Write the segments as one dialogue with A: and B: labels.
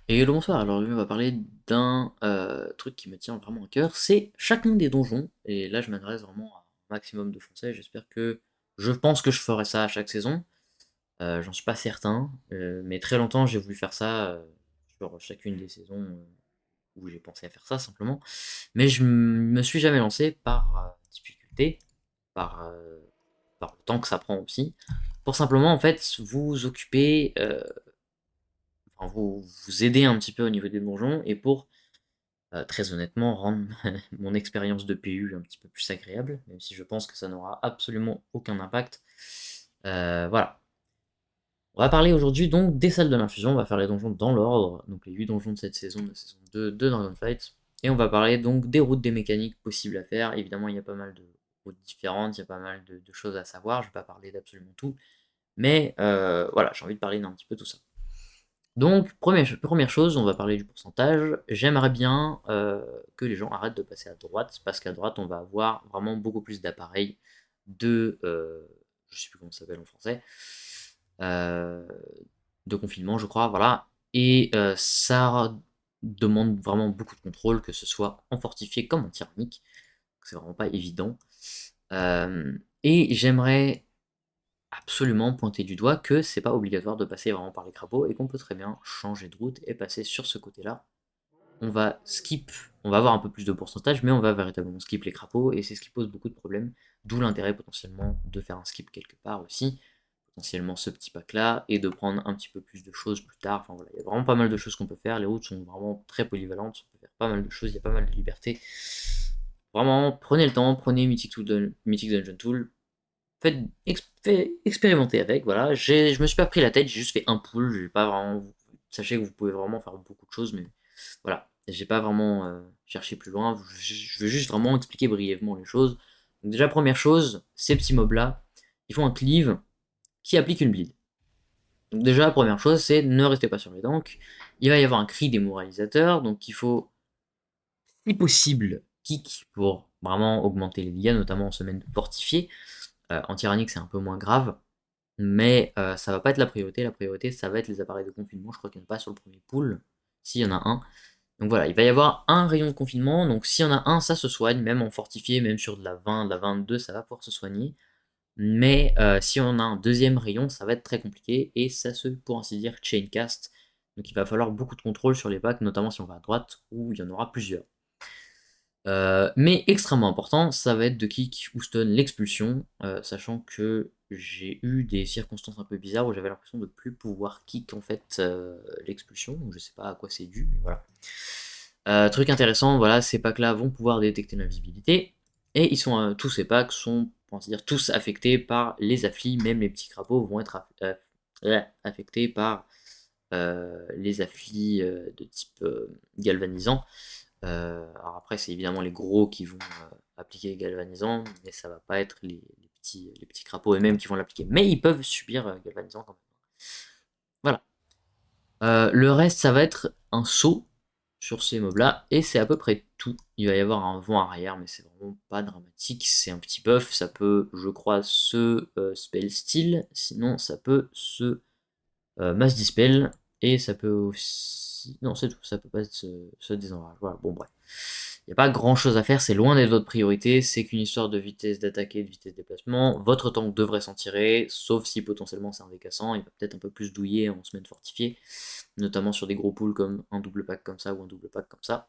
A: Et hello, bonsoir, alors aujourd'hui on va parler d'un truc qui me tient vraiment à cœur, c'est chacun des donjons, et là je m'adresse vraiment à un maximum de Français, j'espère que... Je pense que je ferai ça à chaque saison, j'en suis pas certain, mais très longtemps j'ai voulu faire ça sur chacune des saisons où j'ai pensé à faire ça simplement, mais je me suis jamais lancé par difficulté, par, par le temps que ça prend aussi, pour simplement en fait vous occuper, enfin, vous aider un petit peu au niveau des donjons, et pour très honnêtement, rendre mon expérience de PU un petit peu plus agréable, même si je pense que ça n'aura absolument aucun impact. Voilà. On va parler aujourd'hui donc des salles de l'infusion, on va faire les donjons dans l'ordre, donc les 8 donjons de cette saison, de saison 2 de Dragonflight, et on va parler donc des routes, des mécaniques possibles à faire. Évidemment, il y a pas mal de routes différentes, il y a pas mal de choses à savoir, je vais pas parler d'absolument tout, mais voilà, j'ai envie de parler d'un petit peu tout ça. Donc, première chose, on va parler du pourcentage. J'aimerais bien que les gens arrêtent de passer à droite, parce qu'à droite, on va avoir vraiment beaucoup plus d'appareils de... je sais plus comment ça s'appelle en français. euh, de confinement, je crois, voilà. Et ça demande vraiment beaucoup de contrôle, que ce soit en fortifié comme en tyrannique. C'est vraiment pas évident. Et j'aimerais absolument pointer du doigt que c'est pas obligatoire de passer vraiment par les crapauds et qu'on peut très bien changer de route et passer sur ce côté-là. On va skip, on va avoir un peu plus de pourcentage, mais on va véritablement skip les crapauds et c'est ce qui pose beaucoup de problèmes. D'où l'intérêt potentiellement de faire un skip quelque part aussi, potentiellement ce petit pack là, et de prendre un petit peu plus de choses plus tard. Enfin voilà, il y a vraiment pas mal de choses qu'on peut faire. Les routes sont vraiment très polyvalentes, on peut faire pas mal de choses, il y a pas mal de liberté. Vraiment, prenez le temps, prenez Mythic Dungeon Tool, faites expérimenter avec, voilà. Je me suis pas pris la tête, j'ai juste fait un pool, j'ai pas vraiment. Sachez que vous pouvez vraiment faire beaucoup de choses, mais voilà. J'ai pas vraiment cherché plus loin, je veux juste vraiment expliquer brièvement les choses. Donc déjà, première chose, ces petits mobs là, ils font un cleave qui applique une bleed. Donc déjà, première chose, c'est ne restez pas sur les danks. Il va y avoir un cri démoralisateur, donc il faut, si possible, kick pour vraiment augmenter les dégâts, notamment en semaine fortifiée. En tyrannique, c'est un peu moins grave, mais ça va pas être la priorité ça va être les appareils de confinement, je crois qu'il n'y en a pas sur le premier pool, s'il y en a un. Donc voilà, il va y avoir un rayon de confinement, donc s'il y en a un, ça se soigne, même en fortifié, même sur de la 20, de la 22, ça va pouvoir se soigner. Mais si on a un deuxième rayon, ça va être très compliqué, et ça se, pour ainsi dire, chaincast. Donc il va falloir beaucoup de contrôle sur les packs, notamment si on va à droite, où il y en aura plusieurs. Mais extrêmement important, ça va être de kick ou stun l'expulsion, sachant que j'ai eu des circonstances un peu bizarres où j'avais l'impression de plus pouvoir kick en fait l'expulsion, donc je sais pas à quoi c'est dû, mais voilà. Truc intéressant, voilà, ces packs là vont pouvoir détecter l'invisibilité, et ils sont, tous ces packs sont, pour ainsi dire, tous affectés par les afflis, même les petits crapauds vont être affectés par les afflis de type galvanisant. Alors après, c'est évidemment les gros qui vont appliquer les galvanisants, mais ça va pas être les petits crapauds eux-mêmes qui vont l'appliquer. Mais ils peuvent subir galvanisant quand même. Voilà. Le reste, ça va être un saut sur ces mobs-là, et c'est à peu près tout. Il va y avoir un vent arrière, mais c'est vraiment pas dramatique. C'est un petit buff, ça peut, je crois, se spell steal, sinon ça peut se mass dispel, et ça peut aussi... Non, c'est tout, ça peut pas se désenrage. Voilà, bon bref. Il n'y a pas grand chose à faire, c'est loin d'être votre priorité, c'est qu'une histoire de vitesse d'attaque et de vitesse de déplacement. Votre tank devrait s'en tirer, sauf si potentiellement c'est un V400, il va peut-être un peu plus douiller en semaine fortifiée, notamment sur des gros pools comme un double pack comme ça ou un double pack comme ça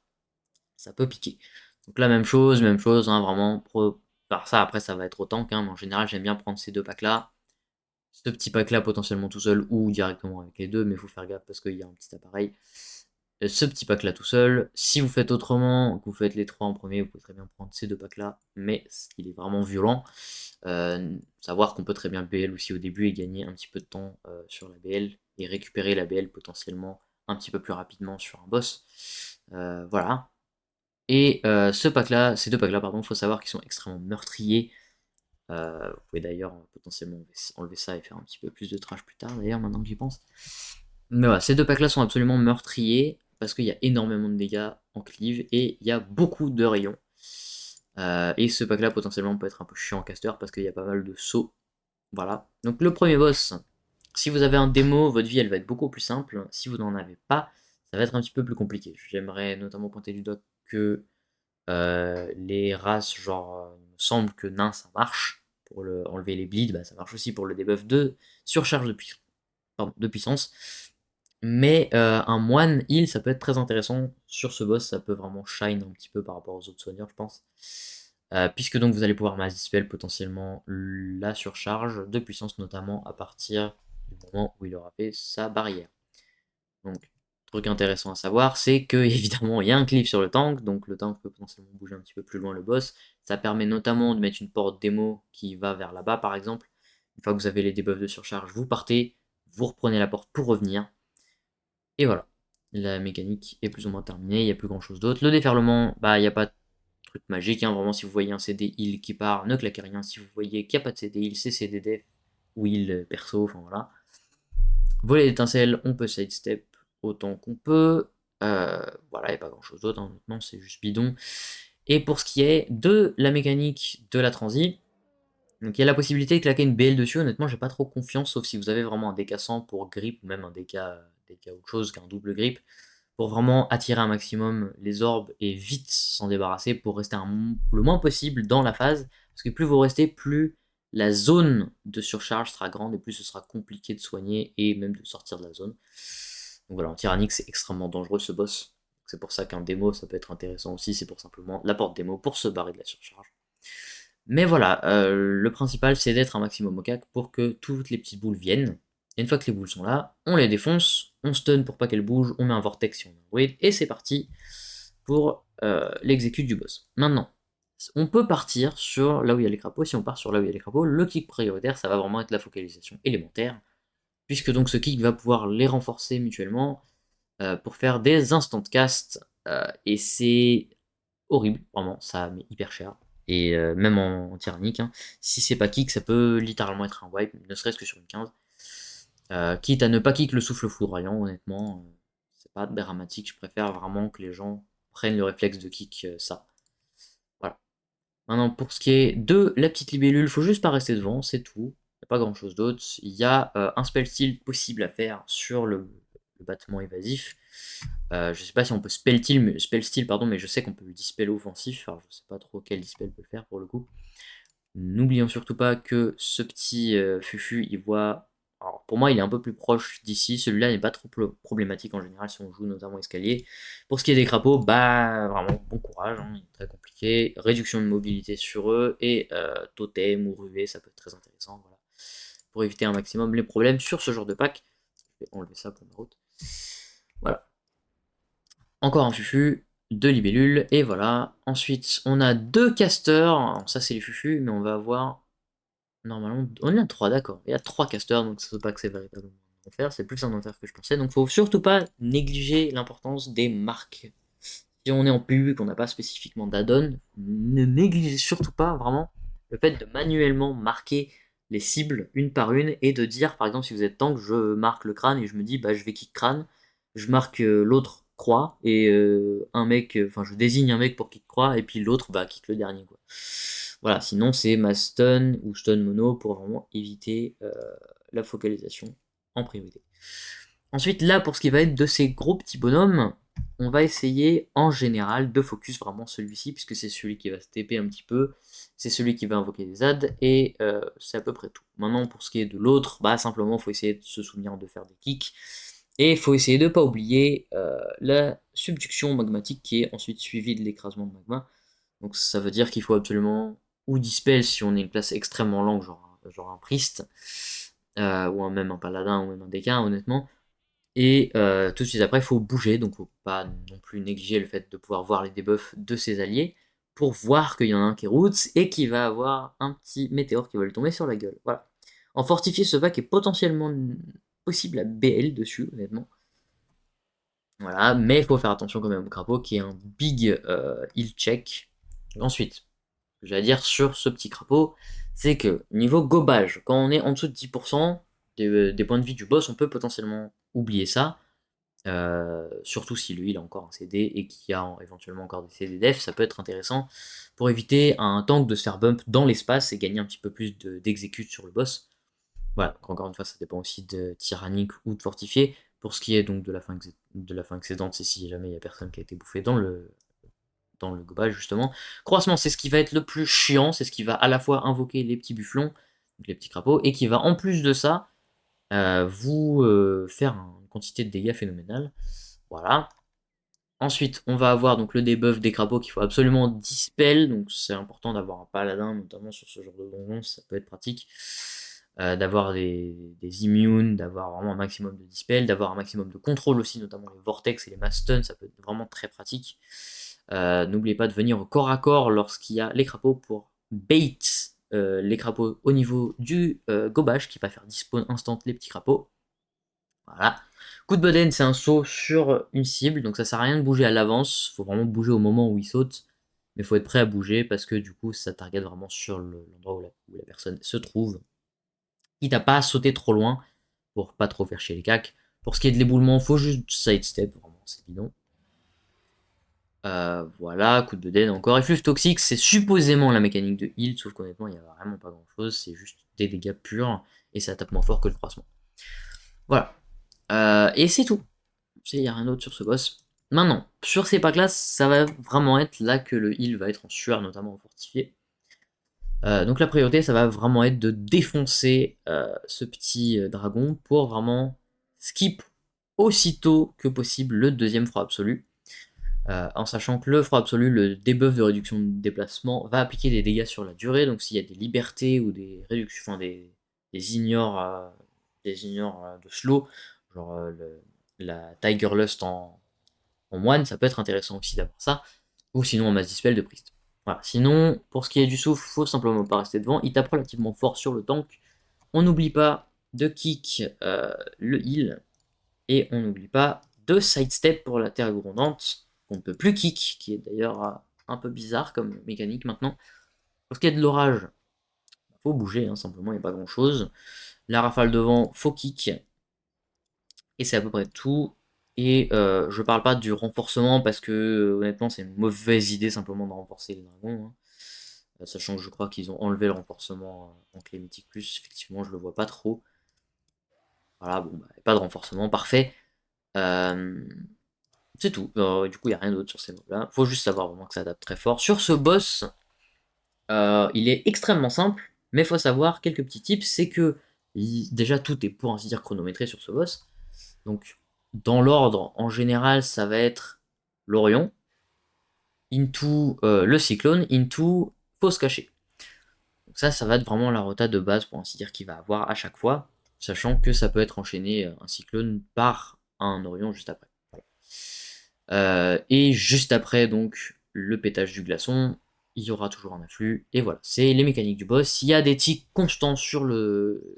A: peut piquer. Donc la même chose, hein, vraiment, par ça après ça va être au tank, hein, mais en général j'aime bien prendre ces deux packs là, ce petit pack là potentiellement tout seul ou directement avec les deux, mais il faut faire gaffe parce qu'il y a un petit appareil. Ce petit pack là tout seul, si vous faites autrement, que vous faites les trois en premier, vous pouvez très bien prendre ces deux packs là, mais il est vraiment violent. Savoir qu'on peut très bien BL aussi au début et gagner un petit peu de temps sur la BL et récupérer la BL potentiellement un petit peu plus rapidement sur un boss. Voilà. Et ce pack là, ces deux packs là, pardon, il faut savoir qu'ils sont extrêmement meurtriers. Vous pouvez d'ailleurs potentiellement enlever ça et faire un petit peu plus de trash plus tard, d'ailleurs, maintenant que j'y pense. Mais voilà, ces deux packs là sont absolument meurtriers parce qu'il y a énormément de dégâts en cleave et il y a beaucoup de rayons. Et ce pack là potentiellement peut être un peu chiant en caster parce qu'il y a pas mal de sauts. Voilà. Donc le premier boss, si vous avez un démo, votre vie elle va être beaucoup plus simple. Si vous n'en avez pas, ça va être un petit peu plus compliqué. J'aimerais notamment pointer du doigt que les races, genre, il me semble que nain ça marche pour enlever les bleeds, bah, ça marche aussi pour le debuff de surcharge de puissance. Mais un moine heal, ça peut être très intéressant sur ce boss, ça peut vraiment shine un petit peu par rapport aux autres soigneurs, je pense. Puisque donc vous allez pouvoir mass dispel potentiellement la surcharge de puissance, notamment à partir du moment où il aura fait sa barrière. Donc, truc intéressant à savoir, c'est que évidemment il y a un cliff sur le tank, donc le tank peut potentiellement bouger un petit peu plus loin le boss. Ça permet notamment de mettre une porte démo qui va vers là-bas par exemple. Une fois que vous avez les debuffs de surcharge, vous partez, vous reprenez la porte pour revenir. Et voilà. La mécanique est plus ou moins terminée, il n'y a plus grand chose d'autre. Le déferlement, bah il n'y a pas de truc magique, hein. Vraiment si vous voyez un CD heal qui part, ne claquez rien. Si vous voyez qu'il n'y a pas de CD heal, c'est CD def ou heal perso, enfin voilà. Voler d'étincelles, on peut sidestep autant qu'on peut. Voilà, il n'y a pas grand chose d'autre, hein. Honnêtement, c'est juste bidon. Et pour ce qui est de la mécanique de la transi, donc il y a la possibilité de claquer une BL dessus. Honnêtement, j'ai pas trop confiance, sauf si vous avez vraiment un DK 100 pour grip, ou même un DK autre chose qu'un double grip, pour vraiment attirer un maximum les orbes et vite s'en débarrasser pour rester le moins possible dans la phase. Parce que plus vous restez, plus la zone de surcharge sera grande et plus ce sera compliqué de soigner et même de sortir de la zone. Donc voilà, en tyrannique, c'est extrêmement dangereux ce boss. C'est pour ça qu'un démo, ça peut être intéressant aussi. C'est pour simplement la porte démo pour se barrer de la surcharge. Mais voilà, le principal, c'est d'être un maximum au cac pour que toutes les petites boules viennent. Et une fois que les boules sont là, on les défonce, on stun pour pas qu'elles bougent, on met un vortex si on a un wave, et c'est parti pour l'exécute du boss. Maintenant, on peut partir sur là où il y a les crapauds. Si on part sur là où il y a les crapauds, le kick prioritaire, ça va vraiment être la focalisation élémentaire, puisque donc ce kick va pouvoir les renforcer mutuellement pour faire des instant cast, et c'est horrible, vraiment, ça met hyper cher. Et même en tyrannique, hein. Si c'est pas kick, ça peut littéralement être un wipe, ne serait-ce que sur une 15. Quitte à ne pas kick le souffle foudroyant, honnêtement, c'est pas dramatique, je préfère vraiment que les gens prennent le réflexe de kick ça. Voilà. Maintenant, pour ce qui est de la petite libellule, faut juste pas rester devant, c'est tout. Il n'y a pas grand chose d'autre. Il y a un spell steal possible à faire sur le battement évasif. Je sais pas si on peut spell steal, pardon, mais je sais qu'on peut dispel offensif. Alors je sais pas trop quel dispel peut faire pour le coup. N'oublions surtout pas que ce petit Fufu, il voit. Alors pour moi, il est un peu plus proche d'ici. Celui-là n'est pas trop problématique en général si on joue notamment escalier. Pour ce qui est des crapauds, bah vraiment bon courage, hein, il est très compliqué. Réduction de mobilité sur eux et totem ou ruée, ça peut être très intéressant. Voilà. Pour éviter un maximum les problèmes sur ce genre de pack. Je vais enlever ça pour ma route. Voilà. Encore un fufu, deux libellules, et voilà. Ensuite, on a deux casters. Alors, ça, c'est les fufus, mais on va avoir. Normalement, on est à 3, d'accord. Il y a 3 casters, donc ça ne veut pas que c'est véritablement un enfer. C'est plus un enfer que je pensais. Donc, faut surtout pas négliger l'importance des marques. Si on est en PU qu'on n'a pas spécifiquement d'add-on, ne négligez surtout pas vraiment le fait de manuellement marquer les cibles une par une et de dire, par exemple, si vous êtes tank, je marque le crâne et je me dis, bah, je vais kick crâne, je marque l'autre croix et un mec, enfin, je désigne un mec pour kick croix et puis l'autre, bah, kick le dernier, quoi. Voilà, sinon c'est ma stun ou stun mono pour vraiment éviter la focalisation en priorité. Ensuite, là, pour ce qui va être de ces gros petits bonhommes, on va essayer en général de focus vraiment celui-ci, puisque c'est celui qui va se TP un petit peu, c'est celui qui va invoquer des adds, et c'est à peu près tout. Maintenant, pour ce qui est de l'autre, bah simplement, il faut essayer de se souvenir de faire des kicks, et il faut essayer de ne pas oublier la subduction magmatique qui est ensuite suivie de l'écrasement de magma. Donc ça veut dire qu'il faut absolument ou dispel si on est une classe extrêmement longue, genre un priest, ou même un paladin, ou même un DK, honnêtement. Et tout de suite après, il faut bouger, donc faut pas non plus négliger le fait de pouvoir voir les debuffs de ses alliés, pour voir qu'il y en a un qui roots et qui va avoir un petit météore qui va lui tomber sur la gueule. Voilà. En fortifié, ce pack est potentiellement possible à BL dessus, honnêtement. Voilà, mais il faut faire attention quand même au crapaud qui est un big heal check. Ensuite, ce que j'ai à dire sur ce petit crapaud, c'est que niveau gobage, quand on est en dessous de 10% des points de vie du boss, on peut potentiellement oublier ça. Surtout si lui il a encore un CD et qu'il y a éventuellement encore des CD def, ça peut être intéressant pour éviter un tank de se faire bump dans l'espace et gagner un petit peu plus d'exécute sur le boss. Voilà, donc encore une fois, ça dépend aussi de tyrannique ou de fortifié. Pour ce qui est donc de la fin excédente, c'est si jamais il n'y a personne qui a été bouffé dans le gobage justement. Croissement, c'est ce qui va être le plus chiant, c'est ce qui va à la fois invoquer les petits bufflons, donc les petits crapauds, et qui va en plus de ça vous faire une quantité de dégâts phénoménale. Voilà. Ensuite, on va avoir donc le debuff des crapauds qu'il faut absolument dispel, donc c'est important d'avoir un paladin, notamment sur ce genre de donjon, ça peut être pratique. D'avoir des immunes, d'avoir vraiment un maximum de dispel, d'avoir un maximum de contrôle aussi, notamment les vortex et les mass stun, ça peut être vraiment très pratique. N'oubliez pas de venir au corps à corps lorsqu'il y a les crapauds pour bait les crapauds au niveau du gobage qui va faire dispawn instant les petits crapauds. Voilà. Coup de bedaine, c'est un saut sur une cible, donc ça sert à rien de bouger à l'avance, faut vraiment bouger au moment où il saute, mais faut être prêt à bouger parce que du coup ça target vraiment sur l'endroit où la personne se trouve. Quitte à pas sauter trop loin pour pas trop faire chier les cacs. Pour ce qui est de l'éboulement, faut juste sidestep, vraiment c'est bidon. Voilà, coup de bedaine encore. Effluve toxique, c'est supposément la mécanique de heal, sauf qu'honnêtement, il n'y a vraiment pas grand chose, c'est juste des dégâts purs, et ça tape moins fort que le croissement. Voilà. Et c'est tout. Il n'y a rien d'autre sur ce boss. Maintenant, sur ces packs là, ça va vraiment être là que le heal va être en sueur, notamment en fortifié. Donc la priorité, ça va vraiment être de défoncer ce petit dragon pour vraiment skip aussitôt que possible le deuxième froid absolu. En sachant que le froid absolu, le debuff de réduction de déplacement, va appliquer des dégâts sur la durée. Donc s'il y a des libertés ou des réductions, enfin des ignores de slow, genre la Tiger Lust en moine, ça peut être intéressant aussi d'avoir ça. Ou sinon en mass dispel de priest. Voilà. Sinon, pour ce qui est du souffle, faut simplement pas rester devant. Il tape relativement fort sur le tank. On n'oublie pas de kick le heal. Et on n'oublie pas de sidestep pour la terre grondante, qu'on ne peut plus kick, qui est d'ailleurs un peu bizarre comme mécanique maintenant. Pour ce qui est de l'orage, faut bouger, hein, simplement, il n'y a pas grand chose. La rafale de vent, faut kick. Et c'est à peu près tout. Et je parle pas du renforcement parce que honnêtement c'est une mauvaise idée simplement de renforcer les dragons. Hein. Sachant que je crois qu'ils ont enlevé le renforcement en clé mythique plus, effectivement je le vois pas trop. Voilà, bon, bah, pas de renforcement, parfait. C'est tout. Du coup, il n'y a rien d'autre sur ces mobs-là. Faut juste savoir vraiment que ça adapte très fort. Sur ce boss, il est extrêmement simple, mais il faut savoir quelques petits tips. C'est que déjà tout est pour ainsi dire chronométré sur ce boss. Donc, dans l'ordre, en général, ça va être l'Orion, into le Cyclone, into Fausse Cachée. Donc ça va être vraiment la rota de base pour ainsi dire qu'il va avoir à chaque fois, sachant que ça peut être enchaîné un Cyclone par un Orion juste après. Et juste après, donc, le pétage du glaçon, il y aura toujours un afflux, et voilà, c'est les mécaniques du boss. Il y a des ticks constants sur le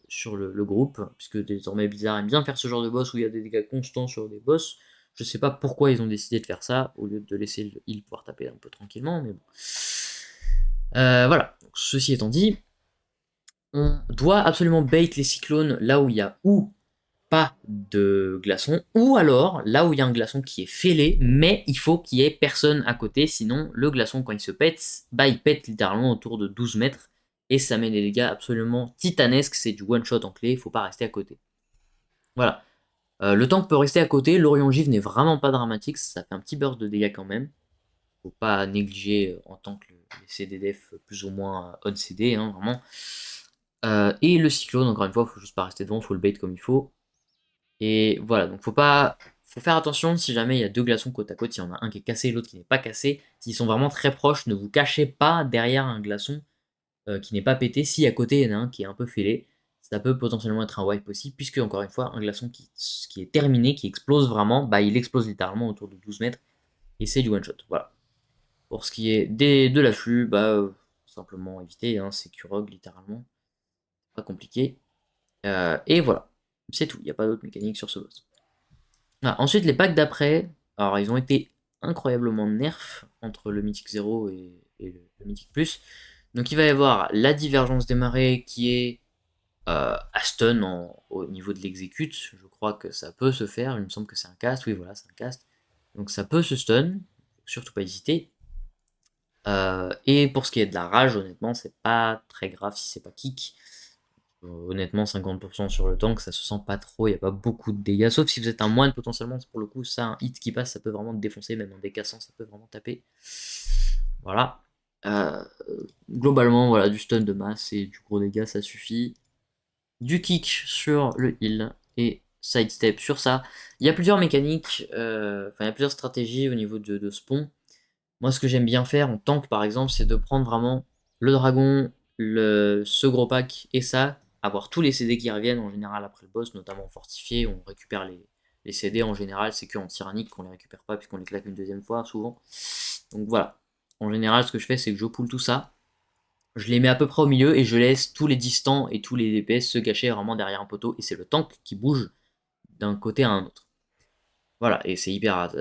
A: groupe, puisque désormais Blizzard aime bien faire ce genre de boss où il y a des dégâts constants sur des boss. Je sais pas pourquoi ils ont décidé de faire ça, au lieu de laisser le heal pouvoir taper un peu tranquillement, mais bon. Voilà, donc, ceci étant dit, on doit absolument bait les cyclones là où il y a ou pas de glaçon, ou alors là où il y a un glaçon qui est fêlé, mais il faut qu'il y ait personne à côté, sinon le glaçon quand il se pète, bah il pète littéralement autour de 12 mètres, et ça met des dégâts absolument titanesques, c'est du one shot en clé, il faut pas rester à côté. Voilà. Le tank peut rester à côté, l'Orion Givre n'est vraiment pas dramatique, ça fait un petit burst de dégâts quand même, faut pas négliger en tant que les CDDF plus ou moins on CD, hein, vraiment. Et le cyclone, encore une fois, faut juste pas rester devant, faut le bait comme il faut. Et voilà, donc faut faire attention si jamais il y a deux glaçons côte à côte, s'il y en a un qui est cassé et l'autre qui n'est pas cassé, s'ils sont vraiment très proches, ne vous cachez pas derrière un glaçon qui n'est pas pété, si à côté il y en a un qui est un peu fêlé, ça peut potentiellement être un wipe aussi, puisque encore une fois, un glaçon qui est terminé, qui explose vraiment, bah il explose littéralement autour de 12 mètres, et c'est du one shot, voilà. Pour ce qui est de l'afflux, bah simplement éviter, hein, c'est Kurog littéralement, pas compliqué. Et voilà, c'est tout, il n'y a pas d'autre mécanique sur ce boss. Ah, ensuite, les packs d'après, alors ils ont été incroyablement nerfs entre le Mythic 0 et le Mythic Plus. Donc il va y avoir la divergence des marées qui est à stun au niveau de l'exécute. Je crois que ça peut se faire, il me semble que c'est un cast, oui voilà, c'est un cast. Donc ça peut se stun, surtout pas hésiter. Et pour ce qui est de la rage, honnêtement, c'est pas très grave si c'est pas kick. honnêtement, 50% sur le tank, ça se sent pas trop, il n'y a pas beaucoup de dégâts. Sauf si vous êtes un moine, potentiellement, pour le coup, ça, un hit qui passe, ça peut vraiment te défoncer, même en décassant, ça peut vraiment taper. Voilà. Globalement, voilà, du stun de masse et du gros dégâts, ça suffit. Du kick sur le heal et sidestep sur ça. Il y a plusieurs mécaniques, il y a plusieurs stratégies au niveau de spawn. Moi, ce que j'aime bien faire en tank, par exemple, c'est de prendre vraiment le dragon, ce gros pack et ça, avoir tous les CD qui reviennent en général après le boss, notamment fortifié, on récupère les CD en général, c'est que en tyrannique qu'on les récupère pas puisqu'on les claque une deuxième fois souvent. Donc voilà. En général, ce que je fais, c'est que je pull tout ça, je les mets à peu près au milieu et je laisse tous les distants et tous les DPS se cacher vraiment derrière un poteau et c'est le tank qui bouge d'un côté à un autre. Voilà, et c'est hyper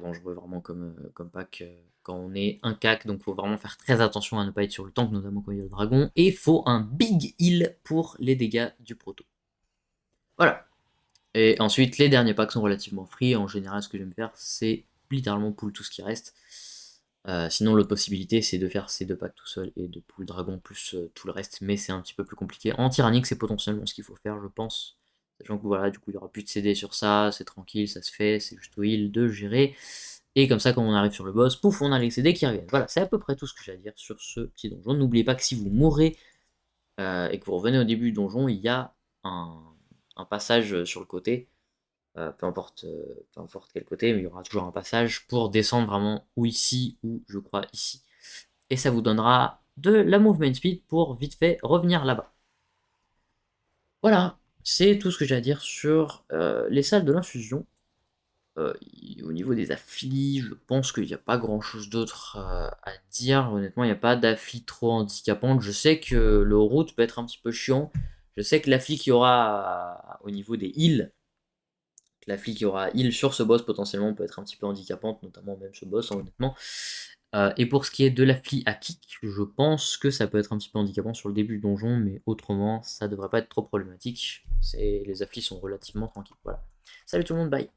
A: dangereux vraiment comme pack quand on est un cac, donc faut vraiment faire très attention à ne pas être sur le tank, notamment quand il y a le dragon, et faut un big heal pour les dégâts du proto. Voilà. Et ensuite, les derniers packs sont relativement free, en général ce que j'aime faire, c'est littéralement pull tout ce qui reste. Sinon, l'autre possibilité, c'est de faire ces deux packs tout seul et de pull dragon plus tout le reste, mais c'est un petit peu plus compliqué. En tyrannique, c'est potentiellement ce qu'il faut faire, je pense. Sachant que voilà, du coup, il n'y aura plus de CD sur ça, c'est tranquille, ça se fait, c'est juste au heal de gérer. Et comme ça, quand on arrive sur le boss, pouf, on a les CD qui reviennent. Voilà, c'est à peu près tout ce que j'ai à dire sur ce petit donjon. N'oubliez pas que si vous mourrez et que vous revenez au début du donjon, il y a un passage sur le côté peu importe quel côté, mais il y aura toujours un passage pour descendre vraiment ou ici ou je crois ici. Et ça vous donnera de la movement speed pour vite fait revenir là-bas. Voilà, c'est tout ce que j'ai à dire sur les salles de l'infusion. Au niveau des afflis, je pense qu'il n'y a pas grand chose d'autre à dire. Honnêtement, il n'y a pas d'affli trop handicapante. Je sais que le route peut être un petit peu chiant. Je sais que l'affli qu'il y aura au niveau des heals, la flic qui aura heal sur ce boss potentiellement peut être un petit peu handicapante, notamment même ce boss, honnêtement. Et pour ce qui est de la flic à kick, je pense que ça peut être un petit peu handicapant sur le début du donjon, mais autrement, ça devrait pas être trop problématique. Les afflis sont relativement tranquilles. Voilà. Salut tout le monde, bye.